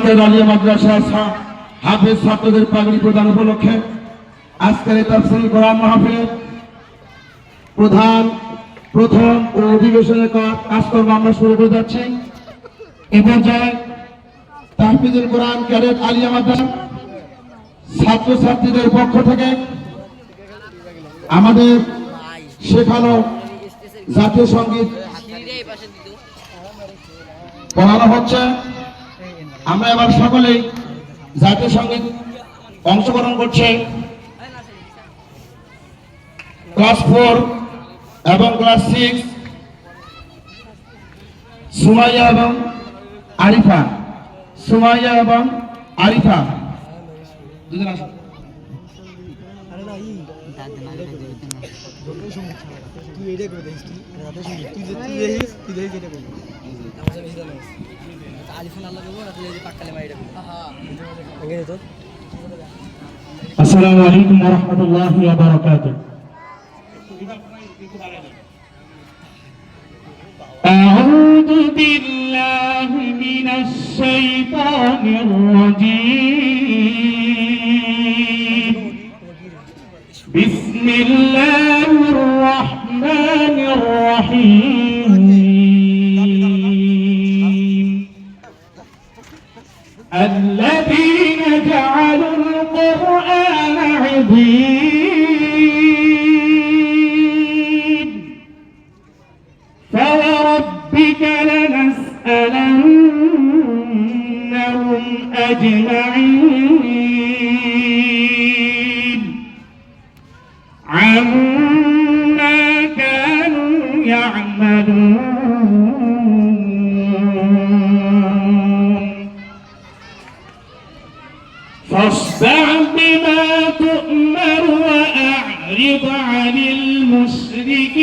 Uncle Alia মাদ্রাসা হাফেজ ছাত্রদের পাগড়ি প্রদান উপলক্ষে আজকের এই তাফসীর কোরআন মাহফিলের প্রথম অধিবেশনের কাজকর্ম আমরা শুরু করে যাচ্ছি। এ পর্যায়ে তাহফিজুল কোরআন ক্যাডেট আলিয়া মাদ্রাসা ছাত্রছাত্রীদের পক্ষ থেকে আমাদের শেখানো জাতীয় সঙ্গীত পড়ানো হচ্ছে। আমরা এবার সকলেই জাতীয় সঙ্গীত অংশগ্রহণ করছে ক্লাস 4 এবং ক্লাস 6 সুমাইয়া এবং আরিফা। সুমাইয়া এবং আরিফা দুজন আসুন। আসসালামু আলাইকুম ওয়া রাহমাতুল্লাহি ওয়া বারাকাতুহু। আউযু বিল্লাহি মিনাশ শাইতানির রাজীম। বিসমিল্লাহির রাহমানির রাহিম। الذين جعلوا القرآن عضين فوربك لنسألنهم أجمعين عما كانوا يعملون فاصدع بما تؤمر وأعرض عن المشركين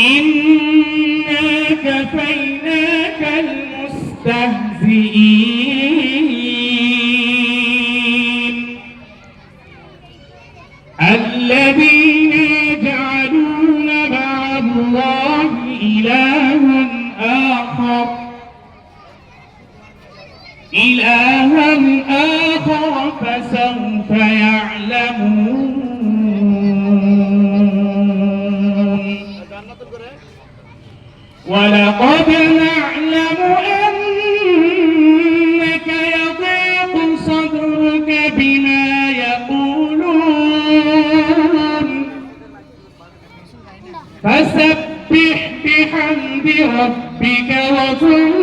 إنا كفيناك المستهزئين الذين يجعلون مع الله إلها آخر فسوف يعلمون ولقد نعلم أنك يضيق صدرك بما يقولون فسبح بحمد ربك وكن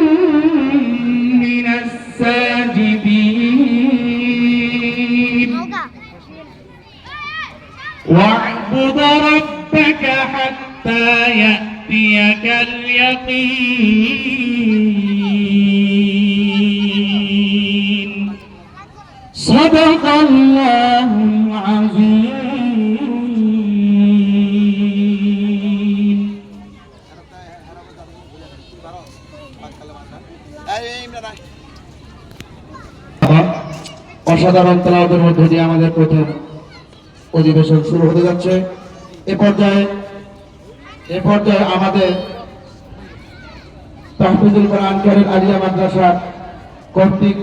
من الساجدين واعبد ربك حتى يأتيك اليقين صدق الله العظيم. অসাধারণ তেলাওয়াতের মধ্য দিয়ে আমাদের প্রথম অধিবেশন শুরু হতে যাচ্ছে। এ পর্যায়ে আমাদের তাহফিজুল কোরআন ক্যাডেট আলিয়া মাদ্রাসা কর্তৃক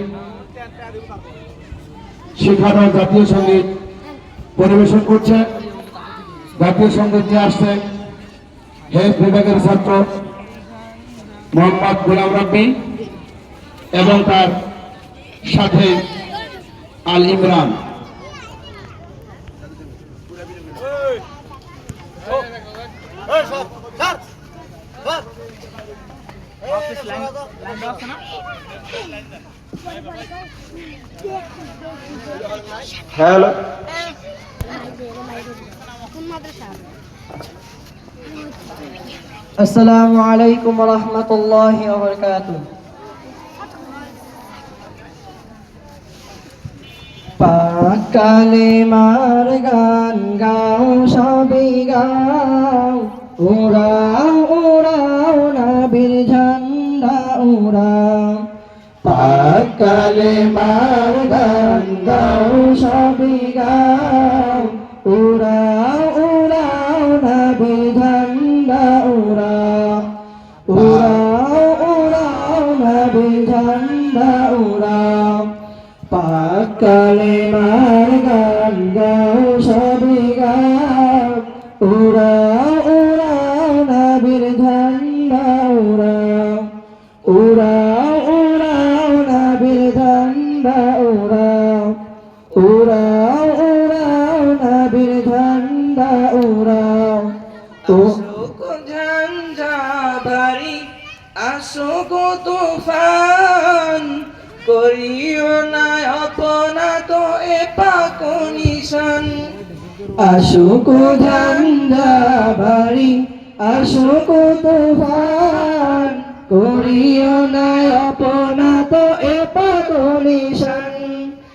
শেখানো জাতীয় সঙ্গীত পরিবেশন করছে। জাতীয় সঙ্গীত নিয়ে আসছে হেফ বিভাগের ছাত্র মোহাম্মদ গোলাম রাব্বি এবং তার সাথে আল ইমরান। হ্যালো আসসালামু আলাইকুম ওয়া রাহমাতুল্লাহি ওয়া বারাকাতুহু। পাক কালেমার গান গাও সবে গাও, উড়াও উড়াও নবীর ঝান্ডা উড়াও। পাক কালেমার গান গাও সবে গাও, উড়াও উড়াও নবীর ঝান্ডা উড়াও। উড়াও উড়াও নবী ঝান্ডা উড়াও পাক কালেমার গান গাও সবে গাও উড়াও উড়াও নবীর ঝান্ডা উড়াও উড়াও উড়াও নবীর ঝান্ডা উড়াও উড়াও উড়াও নবীর ঝান্ডা উড়াও আসুক ঝঞ্ঝা বাড়ি আসুক তুফান করিও না আপনা তো এ পাক নিশান আশুক ঝঞ্ঝা বাড়ি আশুক তুফান করিও না আপনা তো এ পাক নিশান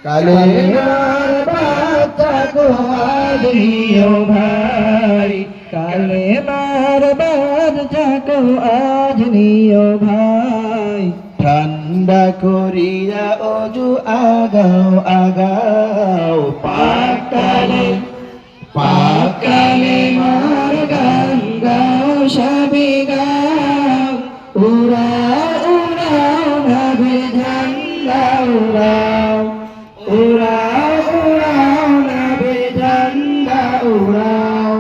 কালেমার বাচ্চা কো আজ নিও ভাই কালেমার বাচ্চা কো আজ নিও ভাই ঠান্ডা করিয়া অজু আগাও আগাও পাকালে মার গান গাও সবে গাও উড়াও উড়াও নবী ঝান্ডা উড়াও উড়াও উড়াও নবী ঝান্ডা উড়াও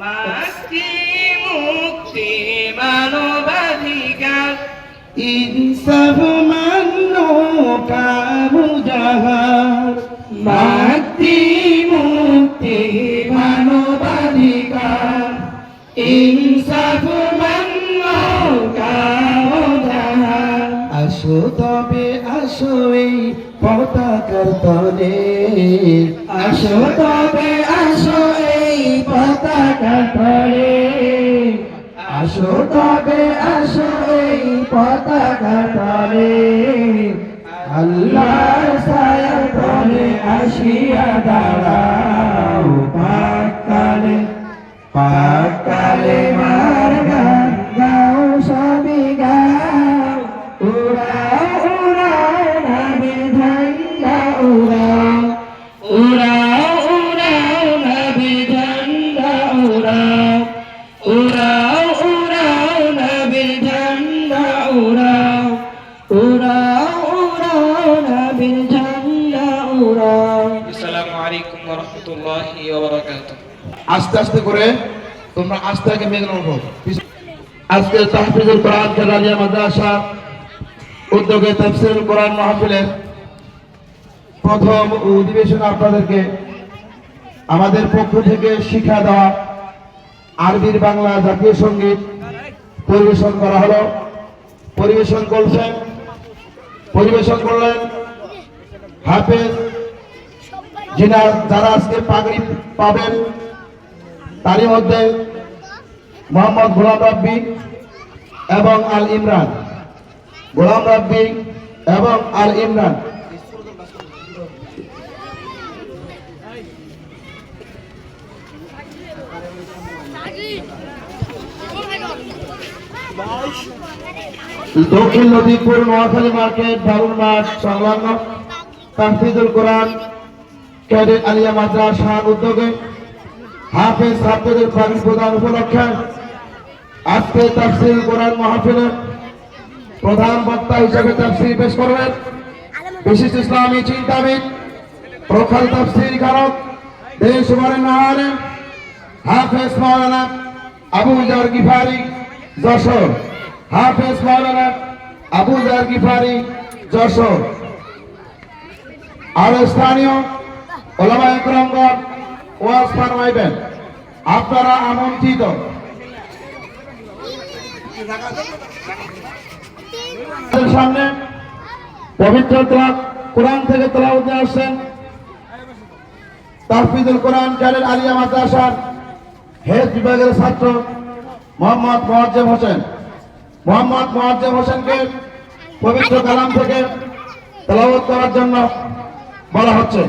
মাতৃ মুক্তি মানবাধিকার ইনসাফ মানো কাবু জাহার মাতৃ মুক্তি মানবাধিকার ইনসাফ মানো কাও জাহান আসো তবে আসো এই পতাকার তলে আসো তবে আসো এই পতাকার তলে আসো তবে আসো এই পতাকার তলে আল্লাহর ছায়ার তলে আসিয়া দাঁড়াও পাকালে মার গান গাও সবে গাও উড়াও উড়াও নবী ঝান্ডা উড়াও উড়াও উড়াও নবী ঝান্ডা উড়াও উড়াও উড়াও নবী ঝান্ডা উড়াও উড়াও উড়াও নবী ঝান্ডা উড়াও আসসালামু আলাইকুম ওয়া রাহমাতুল্লাহি ওয়া বারাকাতুহু আস্তে আস্তে করে তোমরা আস্তে আগে মেঘনা উঠো আজকে তাহফিজুল কোরআন জালালিয়া মাদ্রাসা উদ্যোগে তাফসীরুল কোরআন মাহফিলের প্রথম অধিবেশন আপনাদেরকে আমাদের পক্ষ থেকে শিক্ষা দেওয়া আরবির বাংলা জাতীয় সঙ্গীত পরিবেশন করা হলো পরিবেশন করলেন হাফেজ যারা আজকে পাগড়ি পাবেন তারই মধ্যে মোহাম্মদ গোলাম রাব্বি এবং আল ইমরান গোলাম রাব্বি এবং আল ইমরান দক্ষিণ নদীপুর নোয়াখালী মার্কেট দারুল মাঠ সংলগ্ন তাহফিজুল কোরআন ক্যাডেট আলিয়া মাদ্রাসার উদ্যোগে হাফেজ ছাত্রদের পাগড়ি প্রদান উপলক্ষে আজকে তাফসীরুল কোরআন মাহফিলের প্রধান বক্তা হিসেবে তাফসীর পেশ করবেন বিশিষ্ট ইসলামী চিন্তাবিদ প্রখর তাফসীর কারক দেশ ভরের নাহারে হাফেজ মাওলানা আবু জার গিফারি যশোর হাফেজ মাওলানা আবু জার গিফারি যশোর আর স্থানীয় ওলামা একরামগণ ওয়াজ ফরমাইবেন আপনারা আমন্ত্রিত সামনে পবিত্র কোরআন থেকে তেলাওয়াত নিয়ে আসছেন তাহফিজুল কোরআন ক্যাডেট আলিয়া মাদ্রাসার হেড বিভাগের ছাত্র মোহাম্মদ মোয়াজ্জেম হোসেনকে পবিত্র কালাম থেকে তেলাওয়াত করার জন্য বলা হচ্ছে।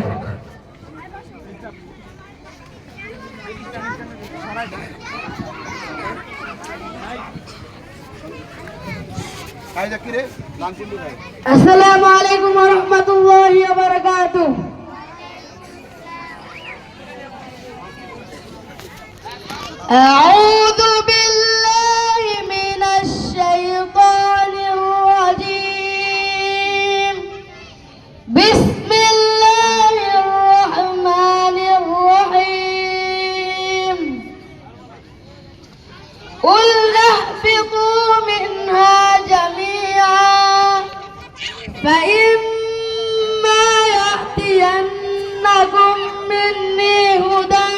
আসসালামু আলাইকুম ওয়া রাহমাতুল্লাহি ওয়া বারাকাতুহু আউযু বিল্লাহি মিনাশ قلنا اهبطوا منها جميعا فإما يأتينكم مني هدى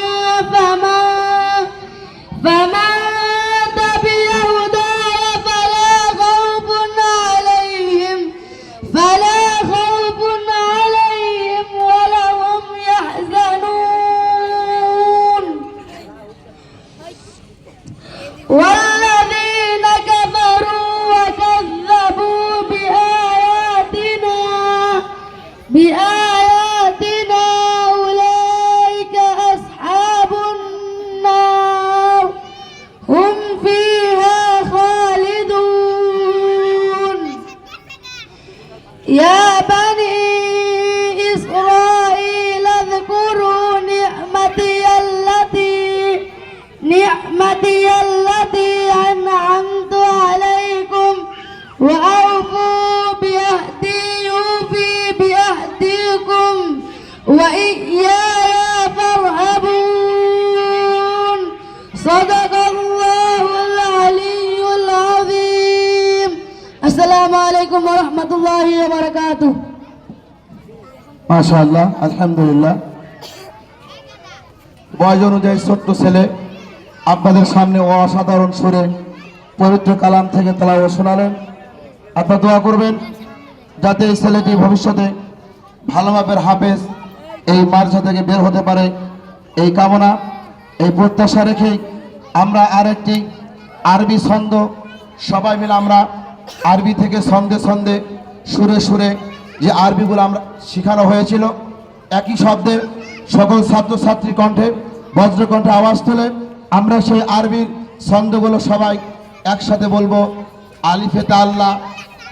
فمن تبع هداي فلا خوف عليهم ولا هم يحزنون والذين كفروا وكذبوا بآياتنا أولئك أصحاب النار هم فيها خالدون يا بني إسرائيل اذكروا نعمتي التي أنعمت عليكم وأوفوا بعهدي أوفي بعهدكم وإياي فارهبون صدق الله العلي العظيم السلام عليكم ورحمة الله وبركاته মাশাআল্লাহ, আলহামদুলিল্লাহ। বয়স অনুযায়ী ছোট্ট ছেলে আপনাদের সামনে অসাধারণ সুরে পবিত্র কালাম থেকে তেলাওয়াত শোনালেন। আপনারা দোয়া করবেন যাতে এই ছেলেটি ভবিষ্যতে ভালো মাপের হাফেজ এই মাদ্রাসা থেকে বের হতে পারে, এই কামনা, এই প্রত্যাশা রেখেই আমরা আরেকটি আরবি ছন্দ সবাই মিলে আমরা আরবি থেকে ছন্দে ছন্দে সুরে সুরে যে আরবিগুলো আমরা শেখানো হয়েছিল একই শব্দে সকল ছাত্রছাত্রী কণ্ঠে বজ্রকণ্ঠে আওয়াজ তুলে আমরা সেই আরবির ছন্দগুলো সবাই একসাথে বলবো। আলিফেতে আল্লাহ,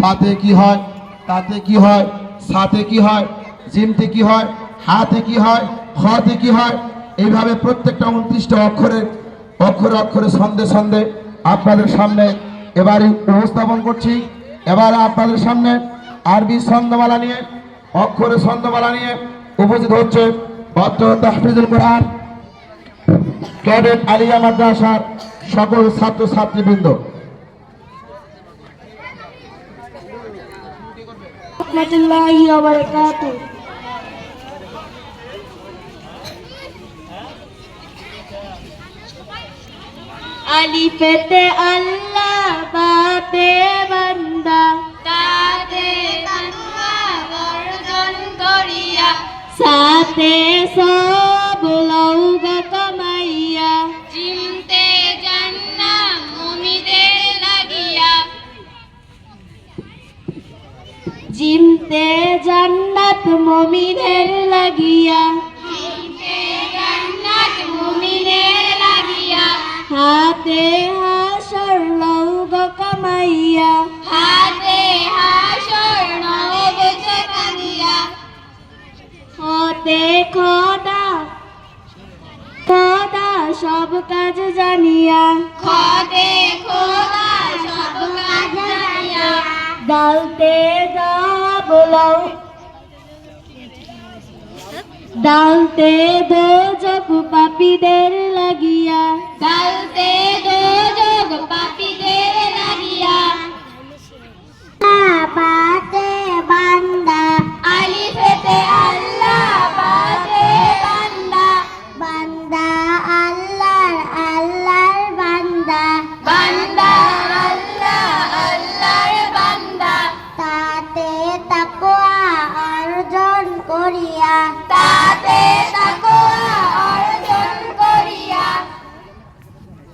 পাতে কি হয়, তাতে কি হয়, সাতে কি হয়, জিমতে কি হয়, হাতে কি হয়, খতে কি হয়, এইভাবে প্রত্যেকটা 29টা অক্ষরে অক্ষরে ছন্দে ছন্দে আপনাদের সামনে এবারে উপস্থাপন করছি। এবারে আপনাদের সামনে আরবি ছন্দমালা নিয়ে অক্ষরে ছন্দমালা নিয়ে উপস্থিত হচ্ছে অত্র তাহফিজুল কোরআন ক্যাডেট আলিয়া মাদ্রাসার সকল ছাত্রছাত্রীবৃন্দ। রহমতুল্লাহি ওয়া বারাকাতুহু আলিফেতে আল্লাহ বাতে বান্দা তাতে তাকওয়া অর্জন করিয়া সাথে সব লৌক কামাইয়া জিমতে জান্নাত মুমিদের লাগিয়া জিমতে জান্নাত মুমিদের লাগিয়া হাতে হাসর লৌক কামাইয়া হতে খোদা সব কাজ জানিয়া ডালতে ডালতে দোজক পাপীদের লাগিয়া বাতে বান্দা আলিফেতে আল্লাহ বাতে বান্দা বান্দা আল্লাহর বান্দা আল্লাহর বান্দা তাতে তাকওয়া অর্জন করিয়া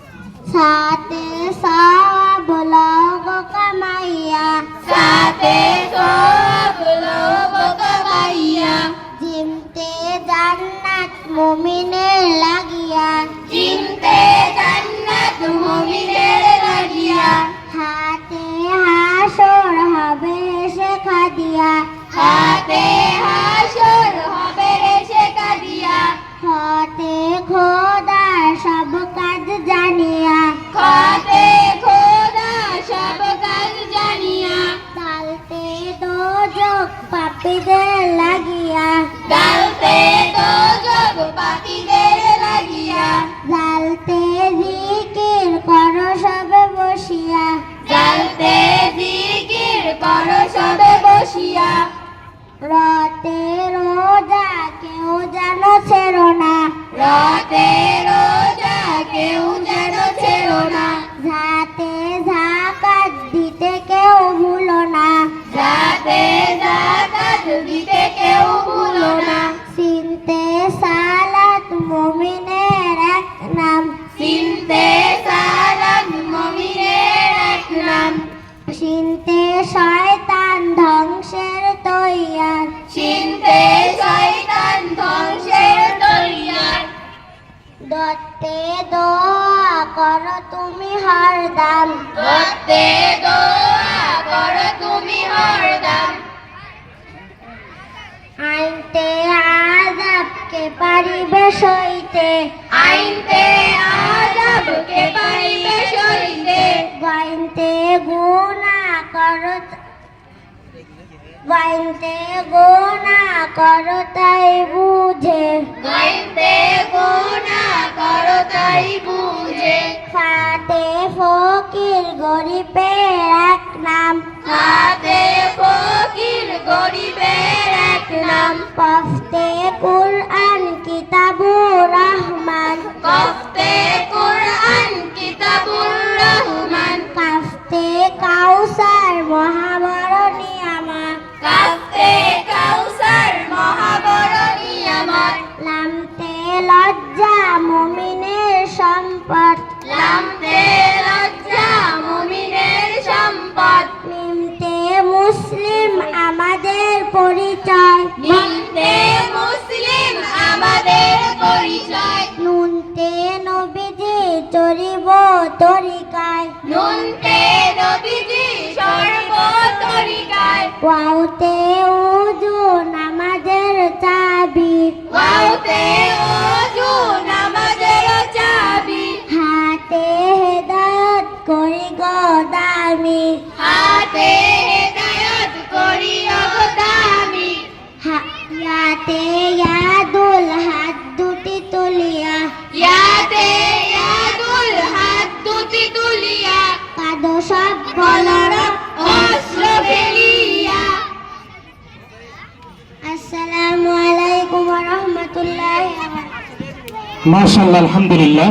সাথে সব লোক কামাইয়া জিমতে জান্নাত মুমিনের লাগিয়া বসিয়া জালতে জিকির করো সবে বসিয়া রাতে রোজা কেউ যেন ছেড়ো না রাতে রোজা কেউ যেন ছেড়ো না যাতে যাকাত দিতে কেউ ভুলো না যাতে যাকাত দিতে কেউ ভুলো না সিনতে সালাত মুমিনের এক নাম সিনতে সালাত মুমিনের এক নাম সিনতে শয়তান ধ্বংসের তৈয়ার সিনতে শয়তান ধ্বংসের তৈয়ার দত্তে দোয়া করো তুমি হরদম দত্তে দোয়া করো তুমি হরদম আইনতে আযাবকে পারিবে সইতে আইনতে আযাবকে পারিবে সইতে গাইনতে গুনাহ করো গাইনতে গুনাহ করো তাই বুঝে গাইনতে গুনাহ করো তাই বুঝে খাতে ফকির গরিবের এক নাম খাতে ফকির গরিবের এক নাম কফতে কুরআন কিতাবুর রহমান কফতে কুরআন কিতাবুর রহমান কাফতে কাউসার মহাবরণী আমার কাফতে কাউসার মহাবরণী আমার লামতে লজ্জা মুমিনের সম্পদ লামতে লজ্জা মুমিনের সম্পদ মিমতে মুসলিম আমাদের পরিচয় মিমতে মুসলিম আমাদের পরিচয় নুনতে নবীজি চরিব তরিকায় নুনতে নবীজি সর্ব তরিকায় ওয়াওতে উযু নামাজের চাবি ওয়াওতে উযু নামাজের চাবি হাতে হেদায়েত করি গো দামি হাতে হেদায়েত করি গো দামি ইয়াতে ইয়াদুল হাত দুটি তুলিয়া ইয়াতে ইয়াদুল হাত দুটি তুলিয়া কাদো সব বলরা অস্ত্র ফেলিয়া আসসালামু আলাইকুম ওয়া রাহমাতুল্লাহি ওয়া বারাকাতুহু মাশাআল্লাহ আলহামদুলিল্লাহ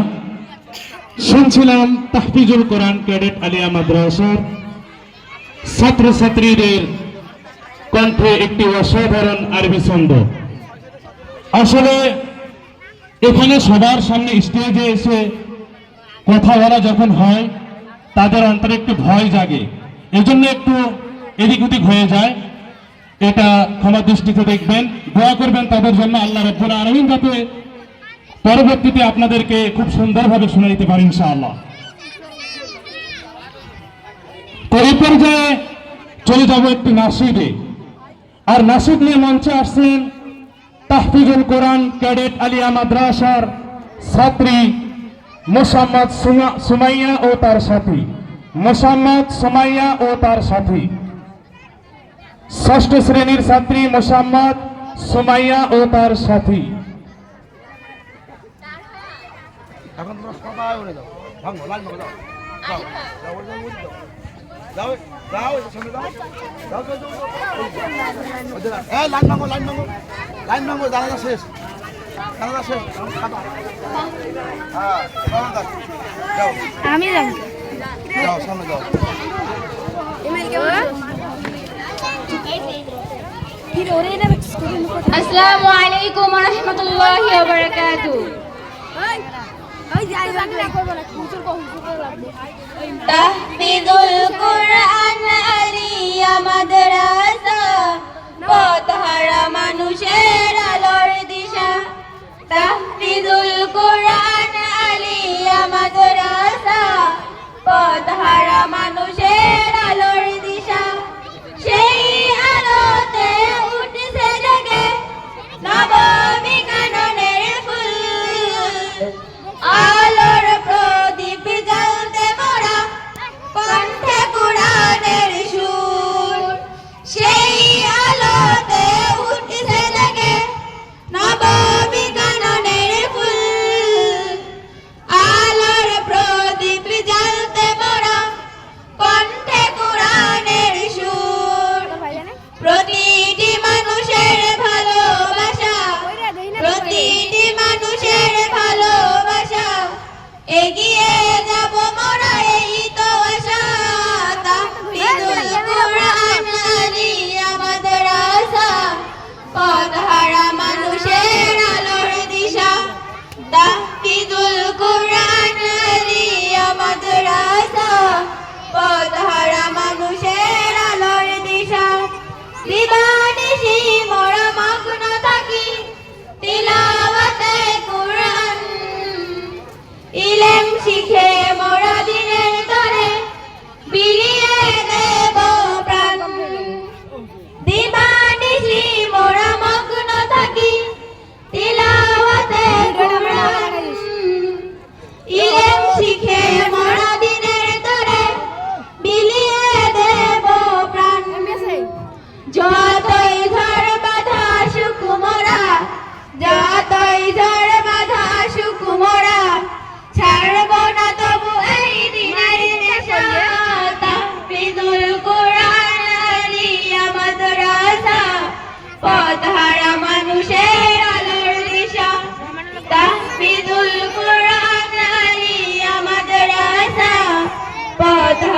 শুনছিলাম তাহফিজুল কোরআন ক্যাডেট আলিয়া মাদ্রাসার ছাত্রছাত্রীদের কণ্ঠে একটি অসাধারণ আরবি ছন্দ। আসলে এখানে সবার সামনে স্টেজে এসে কথা বলা যখন হয় তাদের অন্তরে একটু ভয় জাগে, এজন্য একটু এদিক ওদিক হয়ে যায়। এটা ক্ষমা দৃষ্টিতে দেখবেন, দোয়া করবেন তাদের জন্য আল্লাহ রাব্বুল আলামিন যাতে পরবর্তীতে আপনাদেরকে খুব সুন্দরভাবে শোনাইতে পারি ইনশাআল্লাহ। তো এই পর্যায়ে চলে যাব একটি নাসিদে, আর নাসিদ নিয়ে মঞ্চে আসছেন তাহফিজুল কোরআন ক্যাডেট আলিয়া মাদ্রাসার ছাত্রী মোসাম্মদ সুমাইয়া ও তার সাথী মোসাম্মদ সুমাইয়া ও তার সাথী ষষ্ঠ শ্রেণীর ছাত্রী মোসাম্মদ সুমাইয়া ও তার সাথী। এখন তোমরা সবাই উড়ে যাও, ভাঙো লাইন ভাঙো, যাও যাও যাও যাও যাও সামনে যাও যাও যাও যাও এই লাইন ভাঙো লাইন ভাঙো জানাজা শেষ হ্যাঁ যাও আমি যাব যাও সামনে যাও আসসালামু আলাইকুম ওয়া রাহমাতুল্লাহি ওয়া বারাকাতুহু তাহফিজুল কুরআন আলিয়া মাদ্রাসা পথহারা মানুষের আলোর দিশা তাহফিজুল কুরআন আলিয়া মাদ্রাসা পথহারা মানুষের আলোর দিশা সেই আলোতে উঠছে জেগে নবমী কাননের ফুল আলোর প্রদীপ জ্বলতে মোরা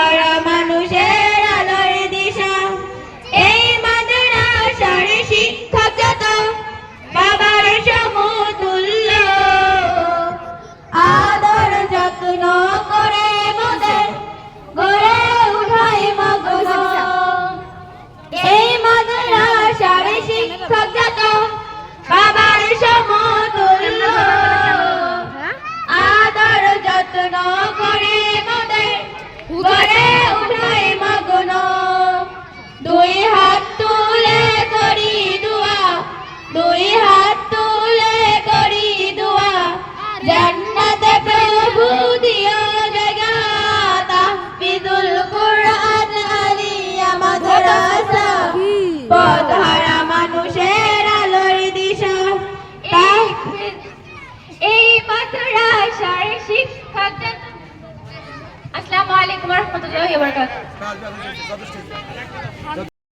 হারা মানুষের আলোর দিশা এই মাদ্রাসার শিক্ষক যত বাবার সমতুল্য আদর যত্ন করে মোদের গড়ে উঠায় মগ্ন এই মাদ্রাসার শিক্ষক যত বাবার সমতুল্য আদর যত্ন করে মোদের গড়ে উঠায় মগ্ন দুই হাত তুলে করি দুয়া দুই হাত তুলে করি দুয়া জান্নাতে প্রভু দিও জায়গা তাহফিজুল কুরআন আলিয়া মাদ্রাসা পথহারা মানুষের আলোর দিশা এই মাদ্রাসার শিক্ষক আসসালামু আলাইকুম ওয়া রাহমাতুল্লাহি ওয়া বারাকাতুহু।